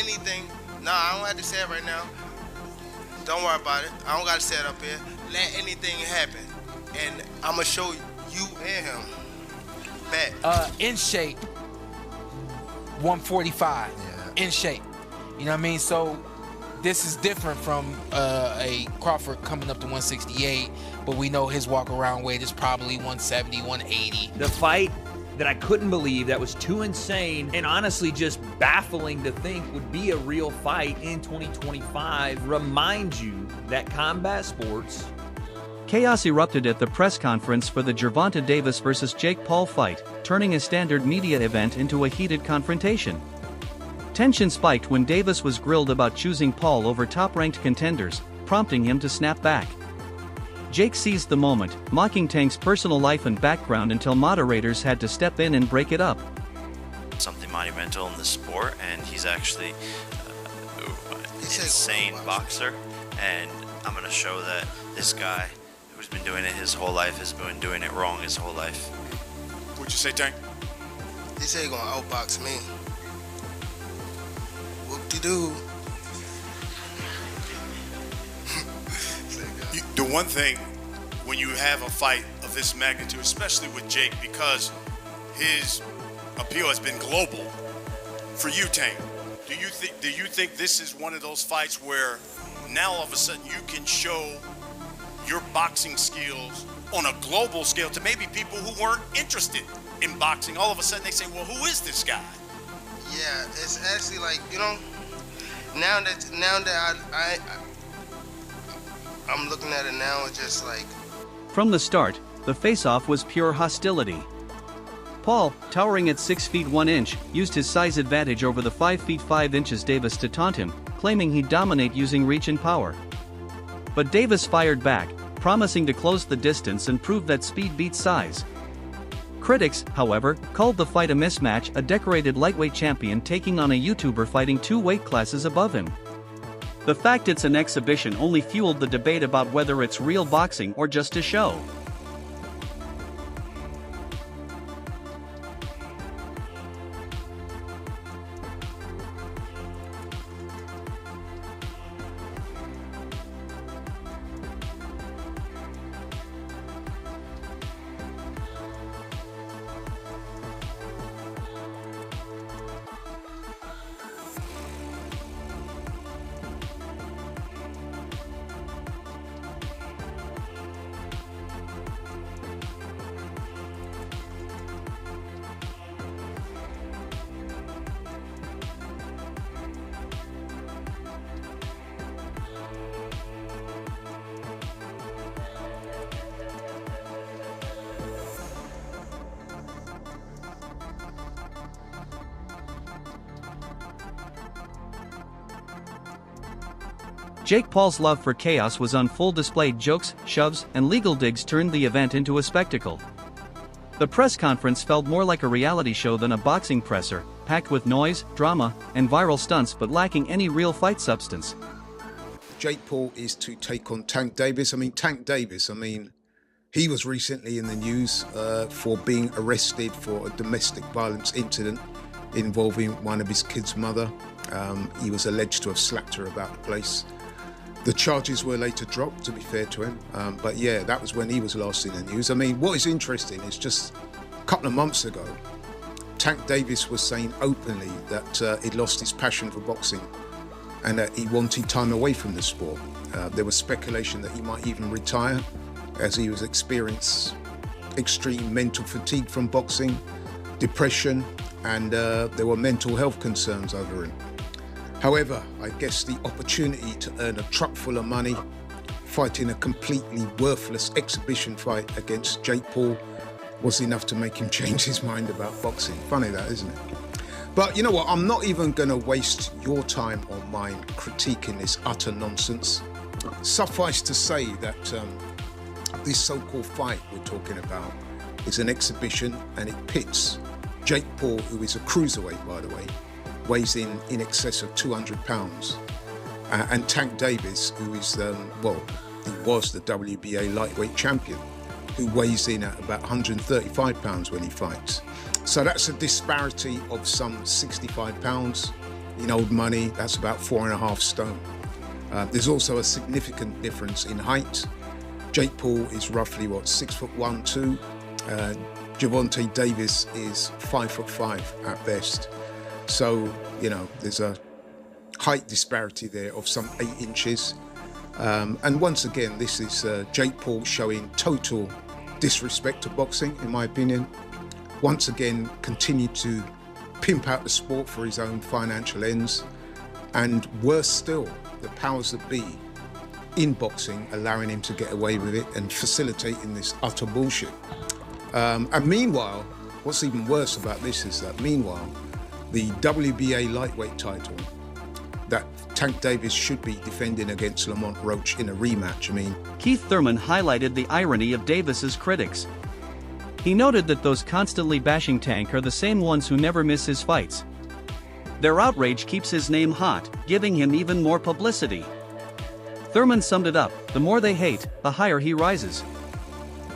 anything. Nah, I don't have to say it right now. Don't worry about it. I don't got to say it up here. Let anything happen. And I'm going to show you and him back. In shape, 145. Yeah. In shape. You know what I mean? So this is different from a Crawford coming up to 168, but we know his walk-around weight is probably 170, 180. The fight that I couldn't believe, that was too insane and honestly just baffling to think would be a real fight in 2025, reminds you that combat sports. Chaos erupted at the press conference for the Gervonta Davis vs. Jake Paul fight, turning a standard media event into a heated confrontation. Tension spiked when Davis was grilled about choosing Paul over top-ranked contenders, prompting him to snap back. Jake seized the moment, mocking Tank's personal life and background until moderators had to step in and break it up. Something monumental in the sport, and he's actually an insane boxer, and I'm going to show that this guy who's been doing it his whole life has been doing it wrong his whole life. What'd you say, Tank? He said he's going to outbox me. Whoop-de-doo. The one thing, when you have a fight of this magnitude, especially with Jake, because his appeal has been global, for you, Tank, do you think this is one of those fights where now all of a sudden you can show your boxing skills on a global scale to maybe people who weren't interested in boxing? All of a sudden they say, well, who is this guy? Yeah, it's actually like, you know, now that I'm looking at it now, it's just like... From the start, the face-off was pure hostility. Paul, towering at 6 feet 1 inch, used his size advantage over the 5 feet 5 inches Davis to taunt him, claiming he'd dominate using reach and power. But Davis fired back, promising to close the distance and prove that speed beats size. Critics, however, called the fight a mismatch, a decorated lightweight champion taking on a YouTuber fighting 2 weight classes above him. The fact it's an exhibition only fueled the debate about whether it's real boxing or just a show. Jake Paul's love for chaos was on full display. Jokes, shoves, and legal digs turned the event into a spectacle. The press conference felt more like a reality show than a boxing presser, packed with noise, drama, and viral stunts but lacking any real fight substance. Jake Paul is to take on Tank Davis. Tank Davis, he was recently in the news for being arrested for a domestic violence incident involving one of his kids' mother. He was alleged to have slapped her about the place. The charges were later dropped, to be fair to him. But yeah, that was when he was last in the news. What is interesting is just a couple of months ago, Tank Davis was saying openly that he'd lost his passion for boxing and that he wanted time away from the sport. There was speculation that he might even retire as he was experiencing extreme mental fatigue from boxing, depression, and there were mental health concerns over him. However, I guess the opportunity to earn a truck full of money, fighting a completely worthless exhibition fight against Jake Paul was enough to make him change his mind about boxing. Funny that, isn't it? But you know what, I'm not even gonna waste your time or mine critiquing this utter nonsense. Suffice to say that this so-called fight we're talking about is an exhibition, and it pits Jake Paul, who is a cruiserweight, by the way, weighs in excess of 200 pounds, and Tank Davis, who is, he was the WBA lightweight champion, who weighs in at about 135 pounds when he fights. So that's a disparity of some 65 pounds. in old money, that's about 4.5 stone. There's also a significant difference in height. Jake Paul is roughly, 6'1", 2". Gervonta Davis is 5'5" at best. So, there's a height disparity there of some 8 inches. And once again, this is Jake Paul showing total disrespect to boxing, in my opinion. Once again, continued to pimp out the sport for his own financial ends. And worse still, the powers that be in boxing allowing him to get away with it and facilitating this utter bullshit. And meanwhile, what's even worse about this is that meanwhile, the WBA lightweight title that Tank Davis should be defending against Lamont Roach in a rematch. Keith Thurman highlighted the irony of Davis's critics. He noted that those constantly bashing Tank are the same ones who never miss his fights. Their outrage keeps his name hot, giving him even more publicity. Thurman summed it up: the more they hate, the higher he rises.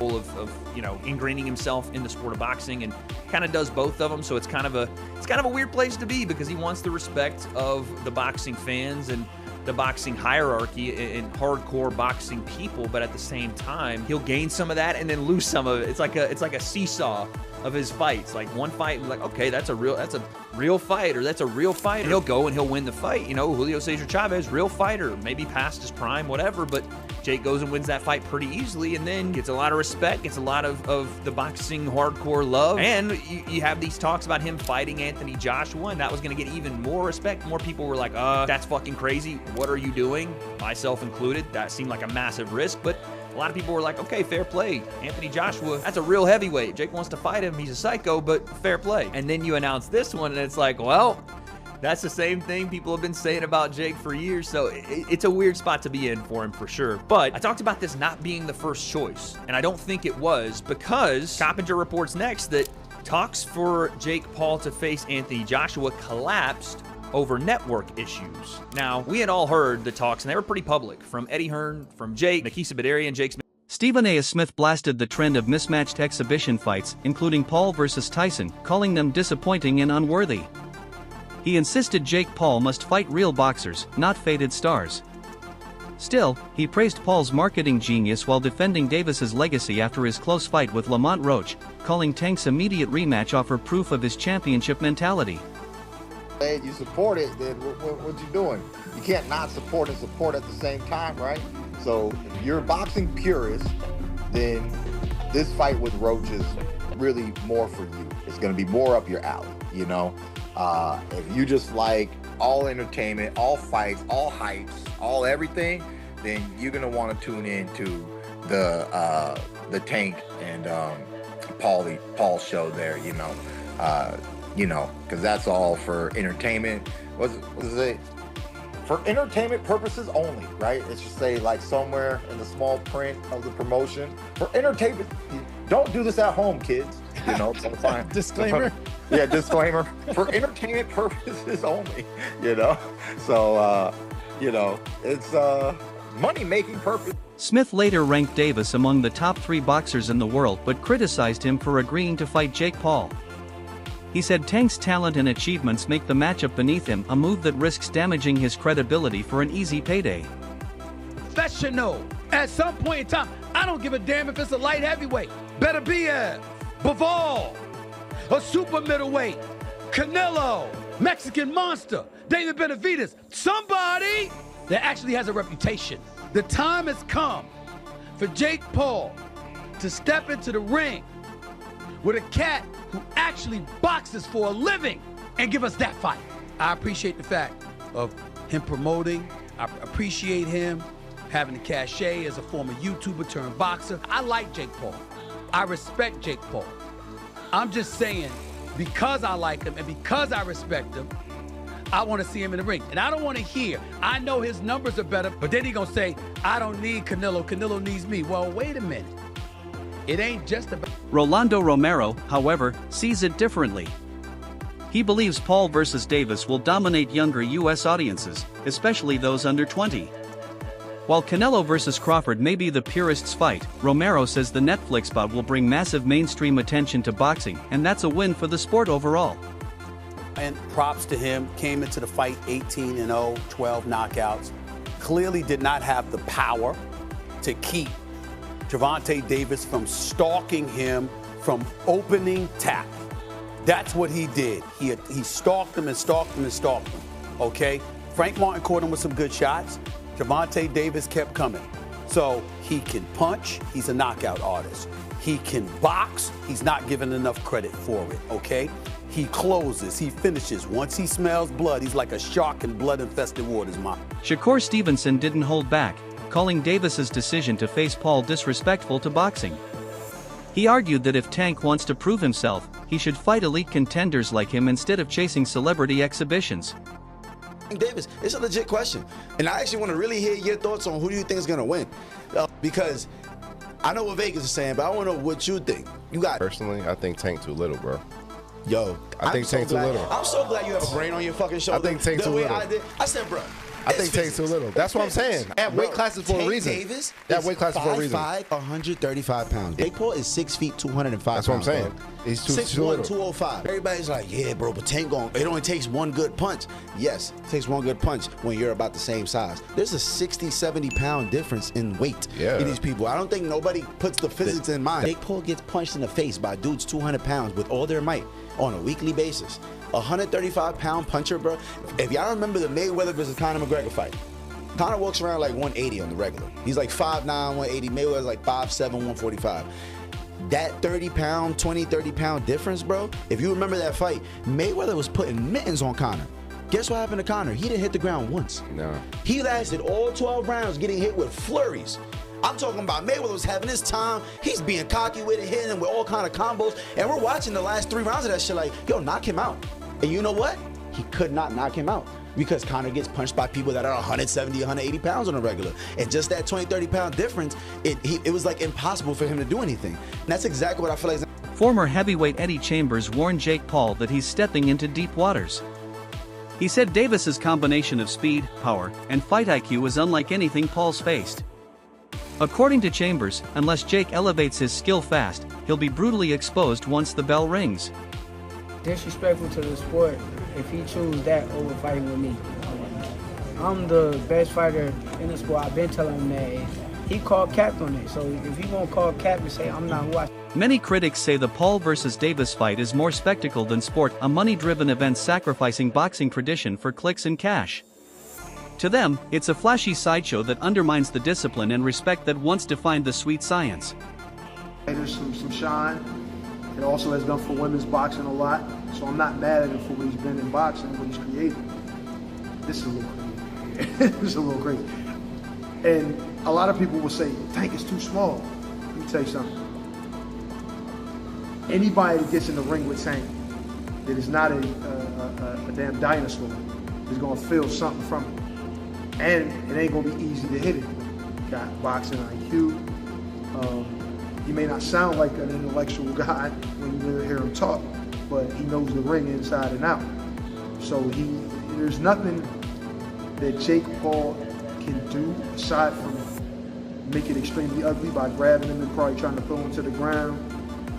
Of ingraining himself in the sport of boxing, and kind of does both of them. So it's kind of a weird place to be, because he wants the respect of the boxing fans and the boxing hierarchy and hardcore boxing people, but at the same time he'll gain some of that and then lose some of it. It's like a seesaw of his fights. Like one fight, like, okay, that's a real fight, or that's a real fight. And he'll go and he'll win the fight. Julio Cesar Chavez, real fighter, maybe past his prime, whatever, but Jake goes and wins that fight pretty easily, and then gets a lot of respect, gets a lot of the boxing hardcore love. And you have these talks about him fighting Anthony Joshua, and that was going to get even more respect. More people were like, that's fucking crazy. What are you doing? Myself included. That seemed like a massive risk, but a lot of people were like, okay, fair play. Anthony Joshua, that's a real heavyweight. Jake wants to fight him. He's a psycho, but fair play. And then you announce this one, and it's like, well, that's the same thing people have been saying about Jake for years, so it's a weird spot to be in for him for sure. But I talked about this not being the first choice, and I don't think it was, because Coppinger reports next that talks for Jake Paul to face Anthony Joshua collapsed over network issues. Now, we had all heard the talks, and they were pretty public, from Eddie Hearn, from Jake, Nakisa Badarian, Jake Smith. Stephen A. Smith blasted the trend of mismatched exhibition fights, including Paul versus Tyson, calling them disappointing and unworthy. He insisted Jake Paul must fight real boxers, not faded stars. Still, he praised Paul's marketing genius while defending Davis's legacy after his close fight with Lamont Roach, calling Tank's immediate rematch offer proof of his championship mentality. You support it, then what you doing? You can't not support and support at the same time, right? So if you're a boxing purist, then this fight with Roach is really more for you. It's going to be more up your alley, If you just like all entertainment, all fights, all hypes, all everything, then you're gonna want to tune into the Tank and Paul show there, because that's all for entertainment. What's it? For entertainment purposes only, right? It should say like somewhere in the small print of the promotion. For entertainment, don't do this at home, kids. Fine. Disclaimer. Yeah, disclaimer. For entertainment purposes only, So, it's money-making purpose. Smith later ranked Davis among the top 3 boxers in the world, but criticized him for agreeing to fight Jake Paul. He said Tank's talent and achievements make the matchup beneath him, a move that risks damaging his credibility for an easy payday. Professional. At some point in time, I don't give a damn if it's a light heavyweight. Better be a Bivol, a super middleweight, Canelo, Mexican Monster, David Benavidez, somebody that actually has a reputation. The time has come for Jake Paul to step into the ring with a cat who actually boxes for a living and give us that fight. I appreciate the fact of him promoting. I appreciate him having the cachet as a former YouTuber turned boxer. I like Jake Paul. I respect Jake Paul. I'm just saying, because I like him and because I respect him, I want to see him in the ring. And I don't want to hear, I know his numbers are better, but then he's going to say, I don't need Canelo, Canelo needs me. Well, wait a minute. It ain't just about... Rolando Romero, however, sees it differently. He believes Paul versus Davis will dominate younger U.S. audiences, especially those under 20. While Canelo versus Crawford may be the purist's fight, Romero says the Netflix bout will bring massive mainstream attention to boxing, and that's a win for the sport overall. and props to him, came into the fight 18-0, 12 knockouts. Clearly did not have the power to keep Gervonta Davis from stalking him from opening tap. That's what he did. He stalked him and stalked him and stalked him, okay? Frank Martin caught him with some good shots. Gervonta Davis kept coming. So he can punch, he's a knockout artist. He can box, he's not given enough credit for it, okay? He closes, he finishes. Once he smells blood, he's like a shark in blood-infested waters, man. Shakur Stevenson didn't hold back, calling Davis's decision to face Paul disrespectful to boxing. He argued that if Tank wants to prove himself, he should fight elite contenders like him instead of chasing celebrity exhibitions. Davis, it's a legit question. And I actually want to really hear your thoughts on who do you think is going to win. Because I know what Vegas is saying, but I want to know what you think. You got Personally, I think Tank too little, bro. Yo, I think Tank too little. I'm so glad you have a brain on your fucking shoulder. I think Tank too little. I said, bro. I think Tank's too little. That's what I'm saying. That weight class is for a reason. Davis that weight class is for a reason. 5'5", 135 pounds. Jake Paul is 6 feet, 205 pounds. That's what I'm saying. Bro. He's too 6'1", little. 205. Everybody's like, yeah, bro, but Tank it only takes one good punch. Yes, it takes one good punch when you're about the same size. There's a 60, 70 pound difference in weight in these people. I don't think nobody puts the physics in mind. Jake Paul gets punched in the face by dudes 200 pounds with all their might on a weekly basis. A 135 pound puncher, bro. If y'all remember the Mayweather versus Conor McGregor fight, Conor walks around like 180 on the regular. He's like 5'9", 180. Mayweather's like 5'7", 145. That 30 pound difference, bro. If you remember that fight, Mayweather was putting mittens on Conor. Guess what happened to Conor? He didn't hit the ground once. No. He lasted all 12 rounds getting hit with flurries. I'm talking about Mayweather was having his time. He's being cocky with it, hitting him with all kind of combos. And we're watching the last 3 rounds of that shit like, yo, knock him out. And you know what? He could not knock him out. Because Conor gets punched by people that are 170, 180 pounds on a regular. And just that 20, 30 pound difference, it was like impossible for him to do anything. And that's exactly what I feel like. Former heavyweight Eddie Chambers warned Jake Paul that he's stepping into deep waters. He said Davis's combination of speed, power, and fight IQ is unlike anything Paul's faced. According to Chambers, unless Jake elevates his skill fast, he'll be brutally exposed once the bell rings. Disrespectful to the sport if he chooses that over fighting with me. I'm the best fighter in the sport. I've been telling him that. He called cap on it. So if he won't call cap and say I'm not who I... Many critics say the Paul versus Davis fight is more spectacle than sport, a money-driven event sacrificing boxing tradition for clicks and cash. To them, it's a flashy sideshow that undermines the discipline and respect that once defined the sweet science. There's some shine. It also has done for women's boxing a lot, so I'm not mad at him for what he's been in boxing, what he's created. This is a little crazy. This is a little crazy. And a lot of people will say, Tank is too small. Let me tell you something. Anybody that gets in the ring with Tank that is not a damn dinosaur is going to feel something from it. And it ain't going to be easy to hit it. Got boxing IQ. He may not sound like an intellectual guy when you really hear him talk, but he knows the ring inside and out. So there's nothing that Jake Paul can do aside from make it extremely ugly by grabbing him and probably trying to throw him to the ground.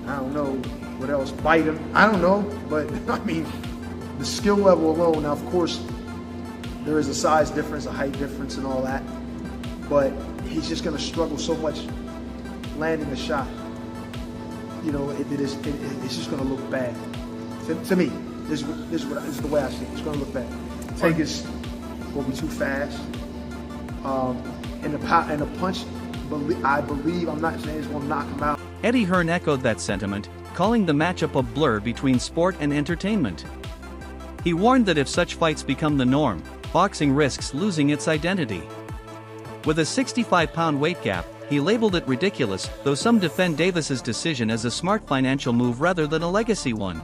I don't know what else, bite him. I don't know, but I mean, the skill level alone. Now, of course, there is a size difference, a height difference, and all that, but he's just going to struggle so much landing a shot. You know, it's just going to look bad. To me, this is the way I see it. It's going to look bad. Tank is going to be too fast. And the punch, I believe, I'm not saying it's going to knock him out. Eddie Hearn echoed that sentiment, calling the matchup a blur between sport and entertainment. He warned that if such fights become the norm, boxing risks losing its identity. With a 65-pound weight gap, he labeled it ridiculous, though some defend Davis's decision as a smart financial move rather than a legacy one.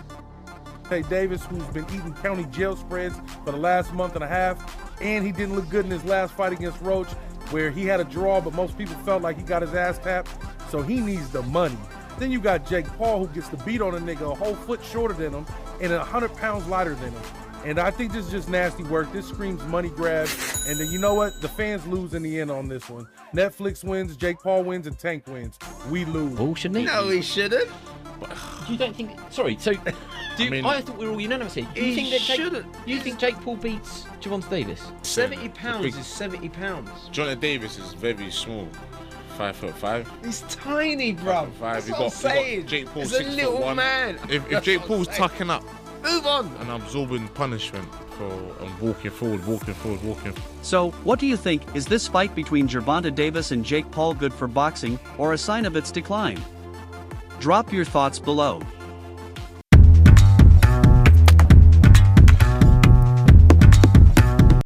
Hey, Davis, who's been eating county jail spreads for the last month and a half, and he didn't look good in his last fight against Roach, where he had a draw, but most people felt like he got his ass tapped, so he needs the money. Then you got Jake Paul, who gets the beat on a nigga a whole foot shorter than him and 100 pounds lighter than him. And I think this is just nasty work. This screams money grab. And then you know what? The fans lose in the end on this one. Netflix wins, Jake Paul wins, and Tank wins. We lose. Oh, shouldn't he? No, he shouldn't. You don't think... Sorry, so I thought we were all unanimous here. Do you think that you think Jake Paul beats Gervonta Davis? 70 pounds is 70 pounds. Gervonta Davis is very small. 5'5". He's tiny, bro. That's what I'm saying. Jake Paul, He's a little 6'1". man. If Jake Paul's tucking up, move on, and absorbing punishment for walking forward. So, what do you think? Is this fight between Gervonta Davis and Jake Paul good for boxing, or a sign of its decline? Drop your thoughts below.